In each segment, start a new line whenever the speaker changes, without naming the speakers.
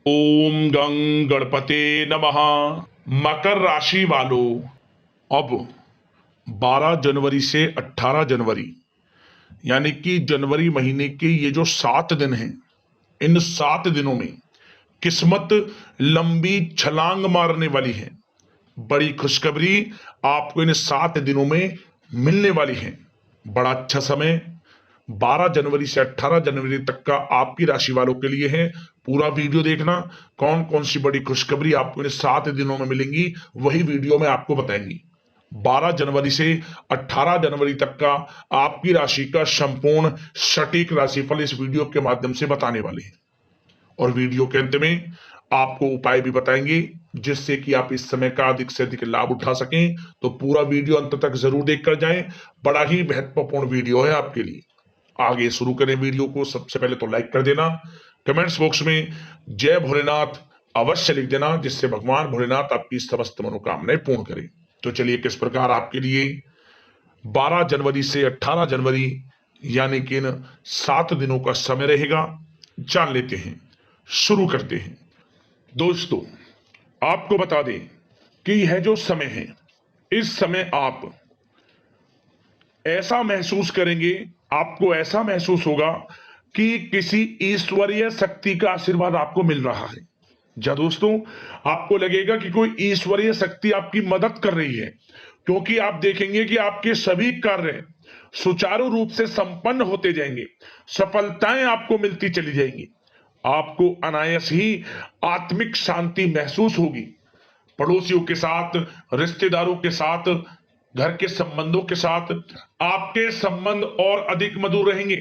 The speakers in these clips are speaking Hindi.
ओम गं गणपते नमः। मकर राशि वालों, अब 12 जनवरी से 18 जनवरी यानी कि जनवरी महीने के ये जो 7 दिन हैं, इन 7 दिनों में किस्मत लंबी छलांग मारने वाली है। बड़ी खुशखबरी आपको इन 7 दिनों में मिलने वाली है। बड़ा अच्छा समय 12 जनवरी से 18 जनवरी तक का आपकी राशि वालों के लिए है। पूरा वीडियो देखना, कौन कौन सी बड़ी खुशखबरी आपको इन 7 दिनों में मिलेंगी वही वीडियो में आपको बताएंगी। 12 जनवरी से 18 जनवरी तक का आपकी राशि का संपूर्ण सटीक राशिफल इस वीडियो के माध्यम से बताने वाले हैं और वीडियो के अंत में आपको उपाय भी बताएंगे जिससे कि आप इस समय का अधिक से अधिक लाभ उठा सकें। तो पूरा वीडियो अंत तक जरूर देखकर जाएं, बड़ा ही महत्वपूर्ण वीडियो है आपके लिए। आगे शुरू करें वीडियो को, सबसे पहले तो लाइक कर देना, कमेंट्स बॉक्स में जय भोलेनाथ अवश्य लिख देना जिससे भगवान भोलेनाथ आपकी समस्त मनोकामनाएं पूर्ण करें। तो चलिए किस प्रकार आपके लिए 12 जनवरी से 18 जनवरी यानी कि इन 7 दिनों का समय रहेगा, जान लेते हैं, शुरू करते हैं। दोस्तों, आपको बता दें कि यह जो समय है, इस समय आप ऐसा महसूस करेंगे, आपको ऐसा महसूस होगा कि किसी ईश्वरीय शक्ति का आशीर्वाद आपको मिल रहा है। जा दोस्तों, आपको लगेगा कि कोई ईश्वरीय शक्ति आपकी मदद कर रही है, क्योंकि आप देखेंगे कि आपके सभी कार्य सुचारू रूप से संपन्न होते जाएंगे, सफलताएं आपको मिलती चली जाएंगी, आपको अनायास ही आत्मिक शांति महसूस होगी। पड़ोसियों के साथ, रिश्तेदारों के साथ, घर के संबंधों के साथ आपके संबंध और अधिक मधुर रहेंगे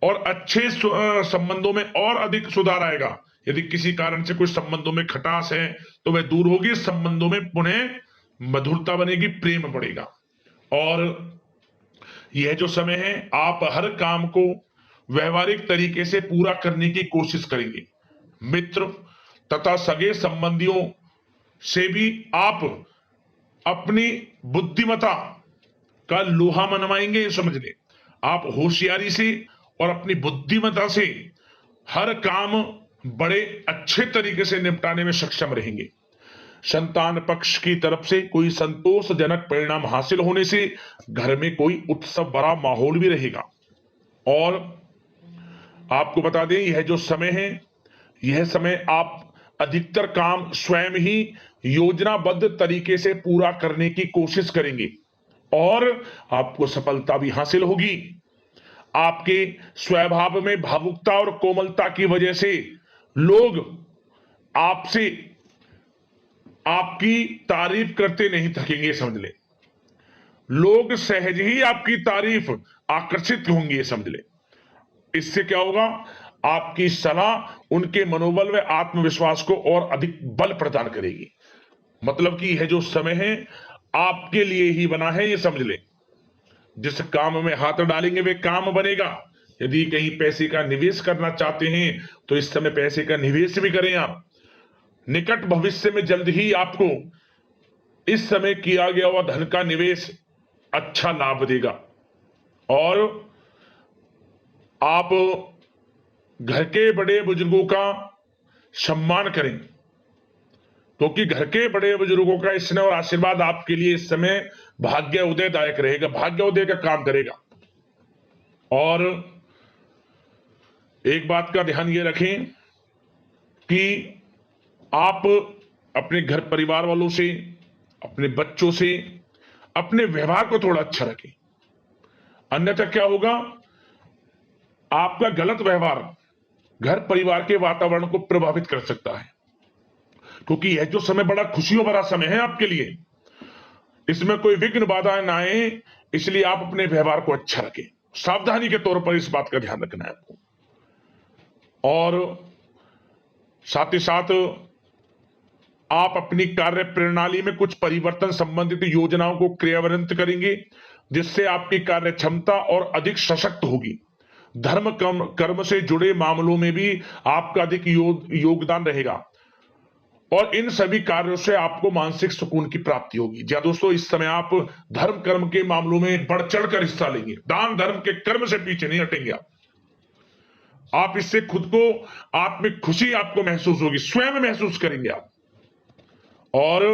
और अच्छे संबंधों में और अधिक सुधार आएगा। यदि किसी कारण से कोई संबंधों में खटास है तो वह दूर होगी, संबंधों में पुनः मधुरता बनेगी, प्रेम बढ़ेगा। और यह जो समय है, आप हर काम को व्यवहारिक तरीके से पूरा करने की कोशिश करेंगे। मित्र तथा सगे संबंधियों से भी आप अपनी बुद्धिमत्ता का लोहा मनवाएंगे। समझ ले, आप होशियारी से और अपनी बुद्धिमत्ता से हर काम बड़े अच्छे तरीके से निपटाने में सक्षम रहेंगे। संतान पक्ष की तरफ से कोई संतोषजनक परिणाम हासिल होने से घर में कोई उत्सव भरा माहौल भी रहेगा। और आपको बता दें, यह जो समय है, यह समय आप अधिकतर काम स्वयं ही योजनाबद्ध तरीके से पूरा करने की कोशिश करेंगे और आपको सफलता भी हासिल होगी। आपके स्वभाव में भावुकता और कोमलता की वजह से लोग आपसे आपकी तारीफ करते नहीं थकेंगे। समझ ले, लोग सहज ही आपकी तारीफ आकर्षित होंगे। समझ ले, इससे क्या होगा, आपकी सलाह उनके मनोबल व आत्मविश्वास को और अधिक बल प्रदान करेगी। मतलब कि यह जो समय है आपके लिए ही बना है, ये समझ ले। जिस काम में हाथ डालेंगे वे काम बनेगा। यदि कहीं पैसे का निवेश करना चाहते हैं तो इस समय पैसे का निवेश भी करें आप। निकट भविष्य में जल्द ही आपको इस समय किया गया हुआ धन का निवेश अच्छा लाभ देगा। और आप घर के बड़े बुजुर्गों का सम्मान करें, क्योंकि घर के बड़े बुजुर्गों का स्नेह और आशीर्वाद आपके लिए इस समय भाग्य उदयदायक रहेगा, भाग्य उदय का काम करेगा। और एक बात का ध्यान ये रखें कि आप अपने घर परिवार वालों से, अपने बच्चों से अपने व्यवहार को थोड़ा अच्छा रखें, अन्यथा क्या होगा, आपका गलत व्यवहार घर परिवार के वातावरण को प्रभावित कर सकता है। क्योंकि यह जो समय बड़ा खुशियों भरा समय है आपके लिए, इसमें कोई विघ्न बाधाएं ना आए, इसलिए आप अपने व्यवहार को अच्छा रखें। सावधानी के तौर पर इस बात का ध्यान रखना है आपको। और साथ ही साथ आप अपनी कार्य प्रणाली में कुछ परिवर्तन संबंधित योजनाओं को क्रियान्वित करेंगे जिससे आपकी कार्य क्षमता और अधिक सशक्त होगी। धर्म कर्म से जुड़े मामलों में भी आपका अधिक योगदान रहेगा और इन सभी कार्यों से आपको मानसिक सुकून की प्राप्ति होगी। जी दोस्तों, इस समय आप धर्म कर्म के मामलों में बढ़ चढ़कर हिस्सा लेंगे, दान धर्म के कर्म से पीछे नहीं हटेंगे आप। आप इससे खुद को, आप में खुशी आपको महसूस होगी, स्वयं महसूस करेंगे आप। और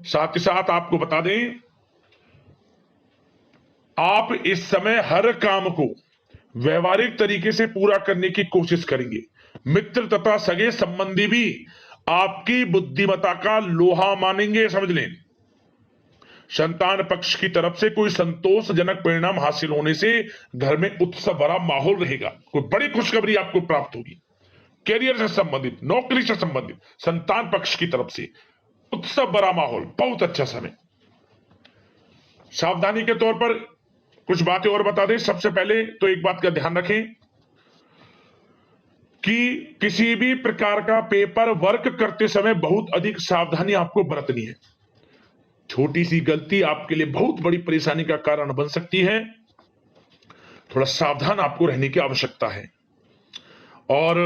साथ ही साथ आपको बता दें, आप इस समय हर काम को व्यवहारिक तरीके से पूरा करने की कोशिश करेंगे। मित्र तथा सगे संबंधी भी आपकी बुद्धिमत्ता का लोहा मानेंगे, समझ लें। संतान पक्ष की तरफ से कोई संतोषजनक परिणाम हासिल होने से घर में उत्सव भरा माहौल रहेगा। कोई बड़ी खुशखबरी आपको प्राप्त होगी, कैरियर से संबंधित, नौकरी से संबंधित, संतान पक्ष की तरफ से उत्सव भरा माहौल, बहुत अच्छा समय। सावधानी के तौर पर कुछ बातें और बता दें। सबसे पहले तो एक बात का ध्यान रखें कि किसी भी प्रकार का पेपर वर्क करते समय बहुत अधिक सावधानी आपको बरतनी है। छोटी सी गलती आपके लिए बहुत बड़ी परेशानी का कारण बन सकती है। थोड़ा सावधान आपको रहने की आवश्यकता है। और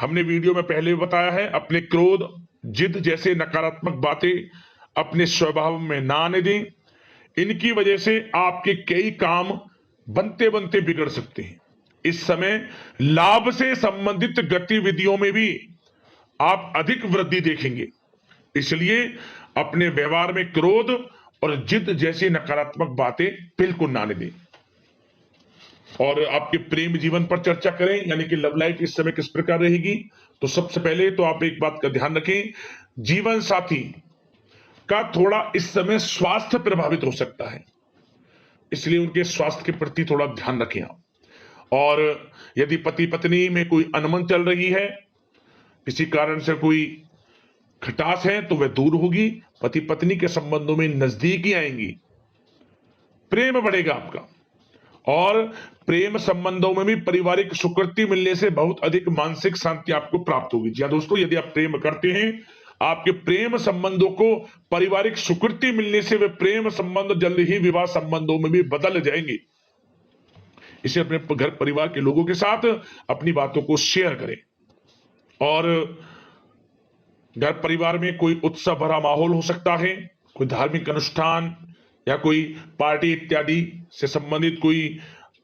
हमने वीडियो में पहले भी बताया है, अपने क्रोध, जिद जैसे नकारात्मक बातें अपने स्वभाव में ना आने दें। इनकी वजह से आपके कई काम बनते बनते बिगड़ सकते हैं। इस समय लाभ से संबंधित गतिविधियों में भी आप अधिक वृद्धि देखेंगे, इसलिए अपने व्यवहार में क्रोध और जिद जैसी नकारात्मक बातें बिल्कुल ना आने दें। और आपके प्रेम जीवन पर चर्चा करें, यानी कि लव लाइफ इस समय किस प्रकार रहेगी। तो सबसे पहले तो आप एक बात का ध्यान रखें, जीवन साथी का थोड़ा इस समय स्वास्थ्य प्रभावित हो सकता है, इसलिए उनके स्वास्थ्य के प्रति थोड़ा ध्यान रखें आप। और यदि पति पत्नी में कोई अनबन चल रही है, किसी कारण से कोई खटास है, तो वह दूर होगी। पति पत्नी के संबंधों में नजदीकी आएंगी, प्रेम बढ़ेगा आपका। और प्रेम संबंधों में भी पारिवारिक स्वीकृति मिलने से बहुत अधिक मानसिक शांति आपको प्राप्त होगी। जी हाँ दोस्तों, यदि आप प्रेम करते हैं, आपके प्रेम संबंधों को पारिवारिक स्वीकृति मिलने से वे प्रेम संबंध जल्द ही विवाह संबंधों में भी बदल जाएंगे। इसे अपने घर परिवार के लोगों के साथ अपनी बातों को शेयर करें। और घर परिवार में कोई उत्सव भरा माहौल हो सकता है, कोई धार्मिक अनुष्ठान या कोई पार्टी इत्यादि से संबंधित कोई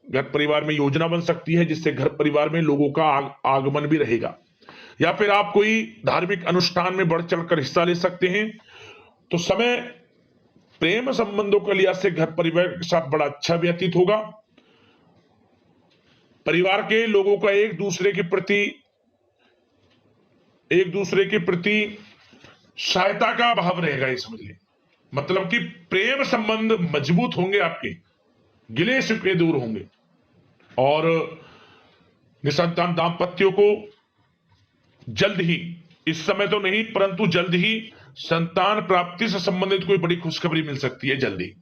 घर परिवार में योजना बन सकती है, जिससे घर परिवार में लोगों का आगमन भी रहेगा। या फिर आप कोई धार्मिक अनुष्ठान में बढ़ चढ़कर हिस्सा ले सकते हैं। तो समय प्रेम संबंधों के लिहाज से घर परिवार के साथ बड़ा अच्छा व्यतीत होगा। परिवार के लोगों का एक दूसरे के प्रति सहायता का भाव रहेगा, ये समझ लें। मतलब कि प्रेम संबंध मजबूत होंगे, आपके गिले शिकवे दूर होंगे। और निसंतान दाम्पत्यों को जल्द ही, इस समय तो नहीं परंतु जल्द ही संतान प्राप्ति से संबंधित कोई बड़ी खुशखबरी मिल सकती है जल्दी।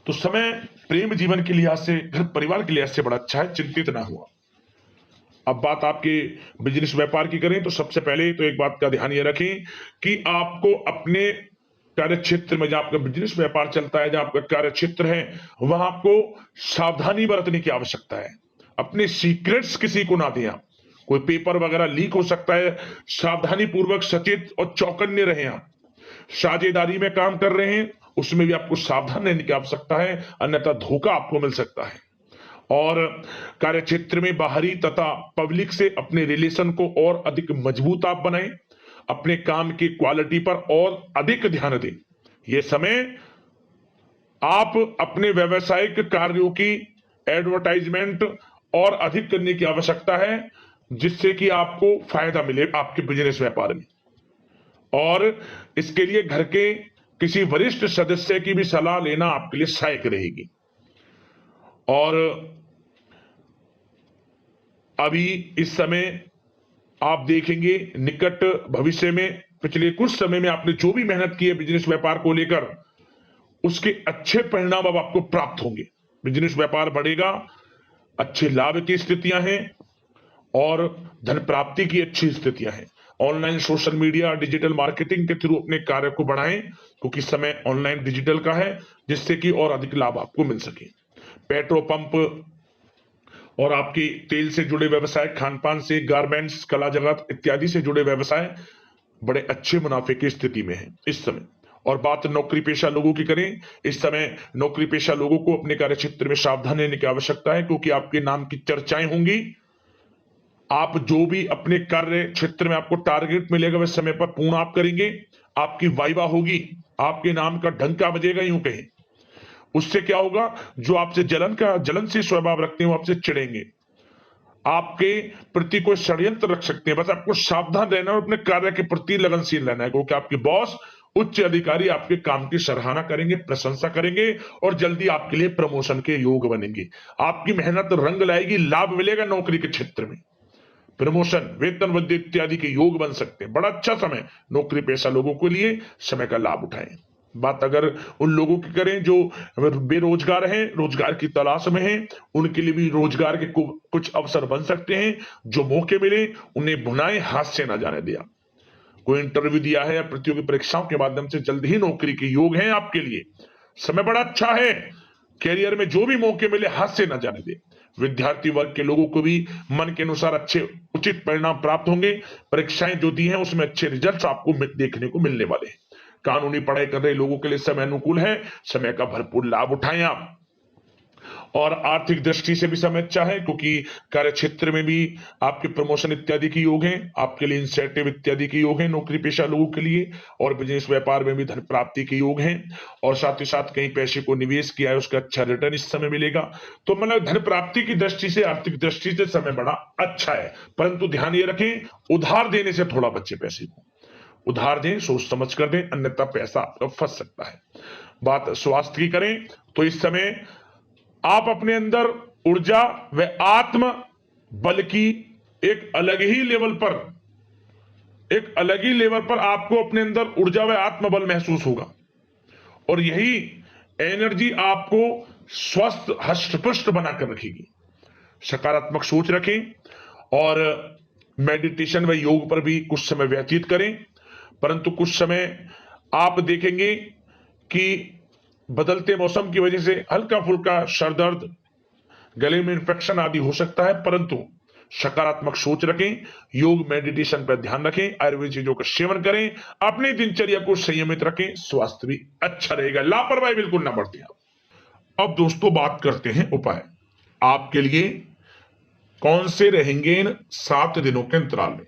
तो समय प्रेम जीवन के लिहाज से, घर परिवार के लिहाज से बड़ा अच्छा है, चिंतित ना हुआ। अब बात आपके बिजनेस व्यापार की करें, तो सबसे पहले तो एक बात का ध्यान ये रखें कि आपको अपने कार्य क्षेत्र में, जहां आपका बिजनेस व्यापार चलता है, जहां आपका कार्य क्षेत्र है, वहां आपको सावधानी बरतने की आवश्यकता है। अपने सीक्रेट्स किसी को ना दें आप। कोई पेपर वगैरह लीक हो सकता है, सावधानी पूर्वक सचेत और चौकन्ने रहें आप। साझेदारी में काम कर रहे हैं, उसमें भी आपको सावधान रहने की आवश्यकता है, अन्यथा धोखा आपको मिल सकता है। और कार्य क्षेत्र में बाहरी तथा पब्लिक से अपने रिलेशन को और अधिक मजबूत आप बनाएं। अपने काम की क्वालिटी पर और अधिक ध्यान दें। यह समय आप अपने व्यावसायिक कार्यों की एडवर्टाइजमेंट और अधिक करने की आवश्यकता है, जिससे कि आपको फायदा मिले आपके बिजनेस व्यापार में। और इसके लिए घर के किसी वरिष्ठ सदस्य की भी सलाह लेना आपके लिए सहायक रहेगी। और अभी इस समय आप देखेंगे, निकट भविष्य में, पिछले कुछ समय में आपने जो भी मेहनत की है बिजनेस व्यापार को लेकर, उसके अच्छे परिणाम अब आपको प्राप्त होंगे। बिजनेस व्यापार बढ़ेगा, अच्छे लाभ की स्थितियां हैं और धन प्राप्ति की अच्छी स्थितियां हैं। Online social media, digital marketing के थ्रू अपने कार्य को बढ़ाएं, क्योंकि समय ऑनलाइन डिजिटल का है, जिससे कि और अधिक लाभ आपको मिल सके। पेट्रोल पंप और आपकी तेल से जुड़े व्यवसाय, खान पान से, गारमेंट्स, कला जगत इत्यादि से जुड़े व्यवसाय बड़े अच्छे मुनाफे की स्थिति में है इस समय। और बात नौकरी पेशा लोगों की करें, इस समय नौकरी पेशा लोगों को अपने कार्य क्षेत्र में सावधान रहने की आवश्यकता है, क्योंकि आपके नाम की चर्चाएं होंगी। आप जो भी अपने कार्य क्षेत्र में आपको टारगेट मिलेगा वह समय पर पूर्ण आप करेंगे। आपकी वाइवा होगी, आपके नाम का डंका बजेगा, यूं कहें। उससे क्या होगा, जो आपसे जलनशील स्वभाव रखते हैं वो आपसे चिढ़ेंगे, आपके प्रति कोई षड्यंत्र रख सकते हैं। बस आपको सावधान रहना और अपने कार्य के प्रति लगनशील रहना है, क्योंकि आपके बॉस उच्च अधिकारी आपके काम की सराहना करेंगे, प्रशंसा करेंगे और जल्दी आपके लिए प्रमोशन के योग बनेंगे। आपकी मेहनत रंग लाएगी, लाभ मिलेगा नौकरी के क्षेत्र में, प्रमोशन, वेतन वृद्धि इत्यादि के योग बन सकते हैं। बड़ा अच्छा समय नौकरी पेशा लोगों के लिए, समय का लाभ उठाएं। बात अगर उन लोगों की करें जो बेरोजगार हैं, रोजगार की तलाश में हैं, उनके लिए भी रोजगार के कुछ अवसर बन सकते हैं। जो मौके मिले उन्हें भुनाएं, हाथ से ना जाने दिया। कोई इंटरव्यू दिया है या प्रतियोगी परीक्षाओं के माध्यम से जल्द ही नौकरी के योग हैं आपके लिए, समय बड़ा अच्छा है। कैरियर में जो भी मौके मिले हाथ से ना जाने दे। विद्यार्थी वर्ग के लोगों को भी मन के अनुसार अच्छे उचित परिणाम प्राप्त होंगे। परीक्षाएं जो दी हैं उसमें अच्छे रिजल्ट्स आपको देखने को मिलने वाले हैं। कानूनी पढ़ाई कर रहे लोगों के लिए समय अनुकूल है, समय का भरपूर लाभ उठाएं आप। और आर्थिक दृष्टि से भी समय अच्छा है, क्योंकि कार्य क्षेत्र में भी आपके प्रमोशन इत्यादि के योग हैं, आपके लिए इंसेंटिव इत्यादि के योग हैं नौकरी पेशा लोगों के लिए। और बिजनेस व्यापार में भी धन प्राप्ति के योग हैं, और साथ ही साथ कहीं पैसे को निवेश किया है उसका अच्छा रिटर्न इस समय मिलेगा। तो मतलब धन प्राप्ति की दृष्टि से, आर्थिक दृष्टि से समय बड़ा अच्छा है। परंतु ध्यान ये रखें, उधार देने से थोड़ा बचे। पैसे को उधार दें, सोच समझ कर दें, अन्यथा पैसा आपका फंस सकता है। बात स्वास्थ्य की करें तो इस समय आप अपने अंदर ऊर्जा व आत्म बल की एक अलग ही लेवल पर आपको अपने अंदर ऊर्जा व आत्म बल महसूस होगा, और यही एनर्जी आपको स्वस्थ हष्ट-पुष्ट बनाकर रखेगी। सकारात्मक सोच रखें और मेडिटेशन व योग पर भी कुछ समय व्यतीत करें। परंतु कुछ समय आप देखेंगे कि बदलते मौसम की वजह से हल्का फुल्का सर दर्द, गले में इंफेक्शन आदि हो सकता है, परंतु सकारात्मक सोच रखें, योग मेडिटेशन पर ध्यान रखें, आयुर्वेद चीजों का सेवन करें, अपनी दिनचर्या को संयमित रखें, स्वास्थ्य भी अच्छा रहेगा। लापरवाही बिल्कुल ना बरतें। अब दोस्तों बात करते हैं उपाय। आपके लिए कौन से रहेंगे इन 7 दिनों के अंतराल में।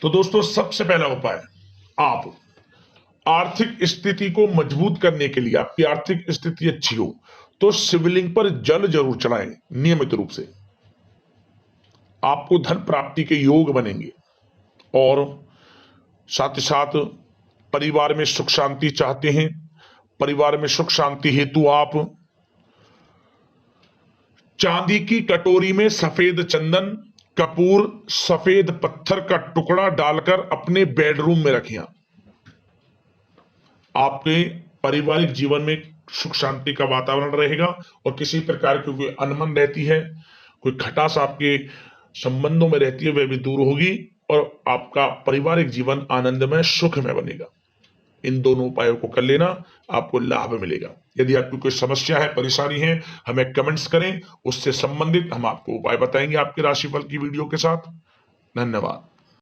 तो दोस्तों सबसे पहला उपाय, आप आर्थिक स्थिति को मजबूत करने के लिए, आपकी आर्थिक स्थिति अच्छी हो तो शिवलिंग पर जल जरूर चढ़ाएं नियमित रूप से। आपको धन प्राप्ति के योग बनेंगे, और साथ ही साथ परिवार में सुख शांति चाहते हैं, परिवार में सुख शांति हेतु आप चांदी की कटोरी में सफेद चंदन, कपूर, सफेद पत्थर का टुकड़ा डालकर अपने बेडरूम में रखें। आपके पारिवारिक जीवन में सुख शांति का वातावरण रहेगा, और किसी प्रकार की कोई अनमन रहती है, कोई खटास आपके संबंधों में रहती है, वह भी दूर होगी, और आपका पारिवारिक जीवन आनंदमय सुखमय बनेगा। इन दोनों उपायों को कर लेना, आपको लाभ मिलेगा। यदि आपकी कोई समस्या है, परेशानी है, हमें कमेंट्स करें, उससे संबंधित हम आपको उपाय बताएंगे आपके राशिफल की वीडियो के साथ। धन्यवाद।